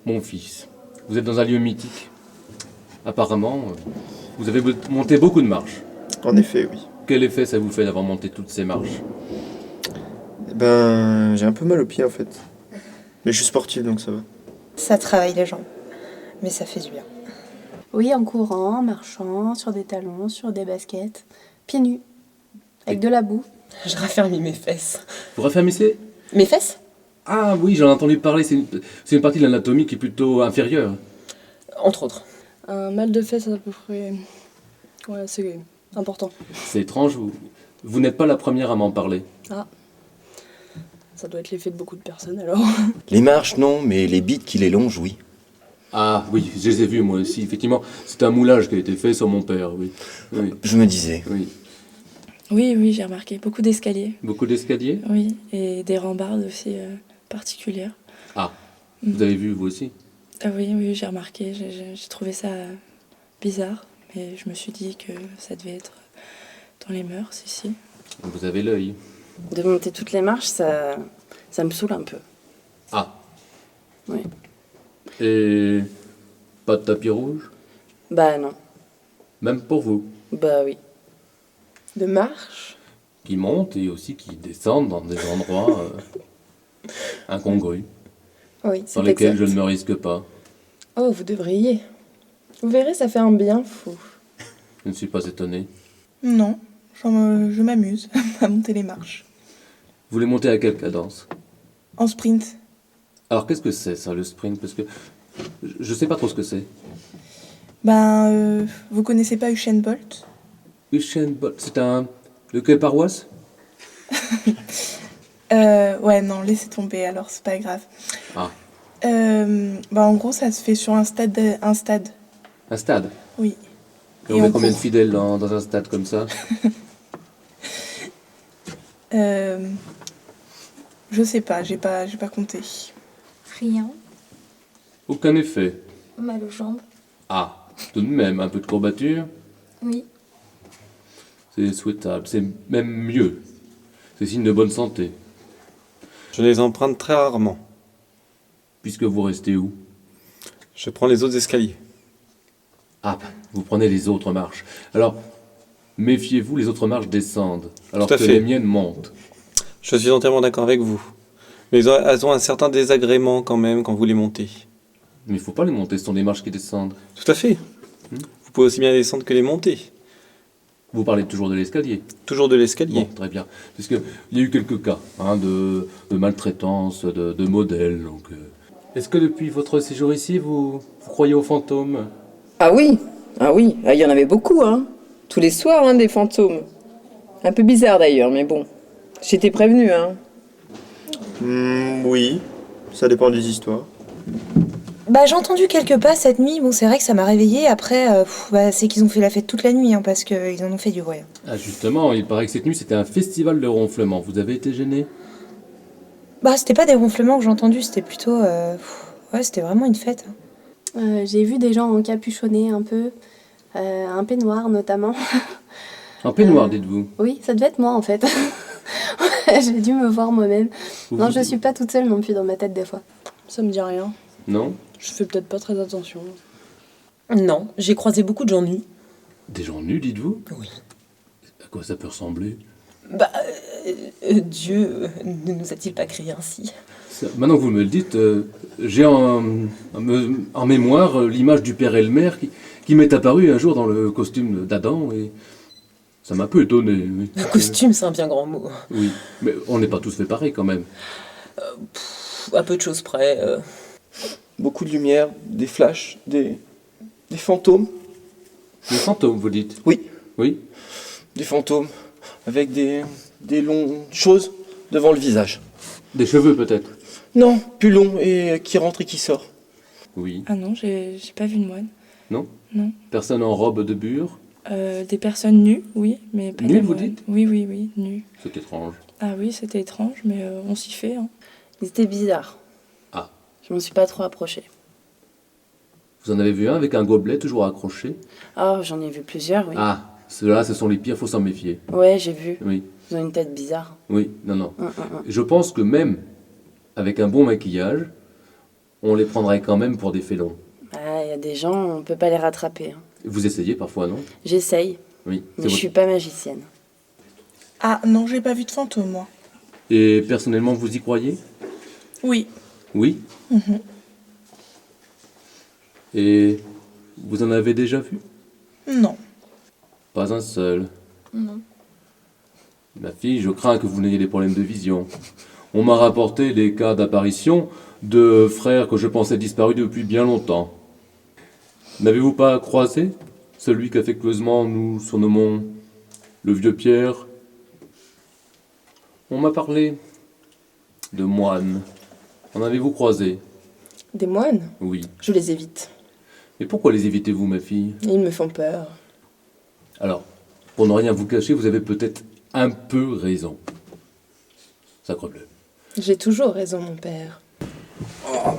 Mon fils, vous êtes dans un lieu mythique. Apparemment, vous avez monté beaucoup de marches. En effet, oui. Quel effet ça vous fait d'avoir monté toutes ces marches? Eh ben, j'ai un peu mal aux pieds en fait. Mais je suis sportif donc ça va. Ça travaille les jambes, mais ça fait du bien. Oui, en courant, en marchant, sur des talons, sur des baskets, pieds nus, avec de la boue. Je raffermis mes fesses. Vous raffermissez? Mes fesses? Ah oui, j'en ai entendu parler, c'est une partie de l'anatomie qui est plutôt inférieure. Entre autres. Un mal de fesses à peu près. Ouais, c'est important. C'est étrange, vous n'êtes pas la première à m'en parler. Ah. Ça doit être l'effet de beaucoup de personnes alors. Les marches, non, mais les bites qui les longent, oui. Ah oui, je les ai vus moi aussi, effectivement. C'est un moulage qui a été fait sur mon père, oui. Oui, Je me disais. oui. Oui, j'ai remarqué. Beaucoup d'escaliers. Beaucoup d'escaliers? Oui, et des rambardes aussi particulières. Ah, vous avez vu vous aussi? Ah oui, j'ai remarqué. J'ai trouvé ça bizarre, mais je me suis dit que ça devait être dans les mœurs ici. Vous avez l'œil. De monter toutes les marches, ça me saoule un peu. Ah. Oui. Et pas de tapis rouge? Bah non. Même pour vous? Bah oui. De marche? Qui montent et aussi qui descendent dans des endroits incongrus, Oui, dans c'est lesquels exact. je ne me risque pas. Oh, vous devriez. Vous verrez, ça fait un bien fou. Je ne suis pas étonné. Non, je m'amuse à monter les marches. Vous les montez à quelle cadence? En sprint. Alors qu'est-ce que c'est ça, le sprint? Parce que je sais pas trop ce que c'est. Vous connaissez pas Usain Bolt? Usain Bolt, c'est un... De quelle paroisse? Ouais, non, laissez tomber, alors c'est pas grave. Ah. En gros, ça se fait sur un stade. Un stade? Oui. Et on met combien de fidèles dans un stade comme ça? Je sais pas, j'ai pas compté. Rien, Aucun effet. mal aux jambes. Ah, tout de même, un peu de courbature. Oui, C'est souhaitable, c'est même mieux. C'est signe de bonne santé. Je les emprunte très rarement. Puisque vous restez où? Je prends les autres escaliers. Ah, vous prenez les autres marches. Alors, méfiez-vous, les autres marches descendent, alors Tout à que fait. les miennes montent. Je suis entièrement d'accord avec vous. Mais elles ont un certain désagrément quand même quand vous les montez. Mais il ne faut pas les monter, ce sont des marches qui descendent. Tout à fait. Vous pouvez aussi bien les descendre que les monter. Vous parlez toujours de l'escalier. Toujours de l'escalier. Bon, très bien. Parce qu'il y a eu quelques cas de maltraitance, de modèles. Donc, Est-ce que depuis votre séjour ici, vous croyez aux fantômes? Ah oui, il y en avait beaucoup, hein. Tous les soirs, hein, des fantômes. Un peu bizarre d'ailleurs, mais bon. J'étais prévenue, hein. Oui, ça dépend des histoires. Bah, j'ai entendu quelques pas cette nuit. Bon, c'est vrai que ça m'a réveillée. Après, c'est qu'ils ont fait la fête toute la nuit, hein, parce qu'ils en ont fait du bruit. Ah, justement, il paraît que cette nuit, c'était un festival de ronflements. Vous avez été gêné? Bah, c'était pas des ronflements que j'ai entendus, c'était plutôt... Ouais, c'était vraiment une fête. j'ai vu des gens encapuchonnés un peu, un peignoir notamment. En peignoir, dites-vous. Oui, ça devait être moi en fait. J'ai dû me voir moi-même. Non, je suis pas toute seule non plus dans ma tête des fois. Ça me dit rien. Non? Je fais peut-être pas très attention. Non, j'ai croisé beaucoup de gens nus. Des gens nus, dites-vous? Oui. À quoi ça peut ressembler? Dieu ne nous a-t-il pas créés ainsi? Maintenant que vous me le dites, j'ai en mémoire l'image du père Elmer qui m'est apparu un jour dans le costume d'Adam et ça m'a un peu étonné. Oui. Le costume, c'est un bien grand mot. Oui, mais on n'est pas tous fait pareil quand même. À peu de choses près. Beaucoup de lumière, des flashs, des fantômes. Des fantômes, vous dites? Oui, Oui? des fantômes avec des longues choses devant le visage. Des cheveux peut-être? Non, plus long et qui rentre et qui sort. Oui. Ah non, j'ai pas vu de moine. Non? Non. Personne en robe de bure? Des personnes nues, oui, mais pas Nues, des vous moines. dites? Oui, nues. C'est étrange. Ah oui, c'était étrange, mais on s'y fait, hein. Ils étaient bizarres. Ah. Je m'en suis pas trop approchée. Vous en avez vu un avec un gobelet toujours accroché? Ah, j'en ai vu plusieurs, oui. Ah, ceux-là, ce sont les pires, faut s'en méfier. Ouais, j'ai vu. Oui, Ils ont une tête bizarre. oui, non. Je pense que même avec un bon maquillage, On les prendrait quand même pour des félons. Ah, il y a des gens, on peut pas les rattraper. Hein. Vous essayez parfois, non? J'essaye, Oui. mais je suis pas magicienne. Ah non, j'ai pas vu de fantôme, moi. Et personnellement, vous y croyez? Oui. Oui. Mhm. Et vous en avez déjà vu? Non. Pas un seul. Non. Ma fille, je crains que vous n'ayez des problèmes de vision. On m'a rapporté des cas d'apparition de frères que je pensais disparus depuis bien longtemps. N'avez-vous pas croisé celui qu'affectueusement nous surnommons le vieux Pierre? On m'a parlé de moines. En avez-vous croisé? Des moines? Oui. Je les évite. Mais pourquoi les évitez-vous, ma fille? Ils me font peur. Alors, pour ne rien vous cacher, vous avez peut-être un peu raison. Sacrebleu. J'ai toujours raison, mon père. Oh,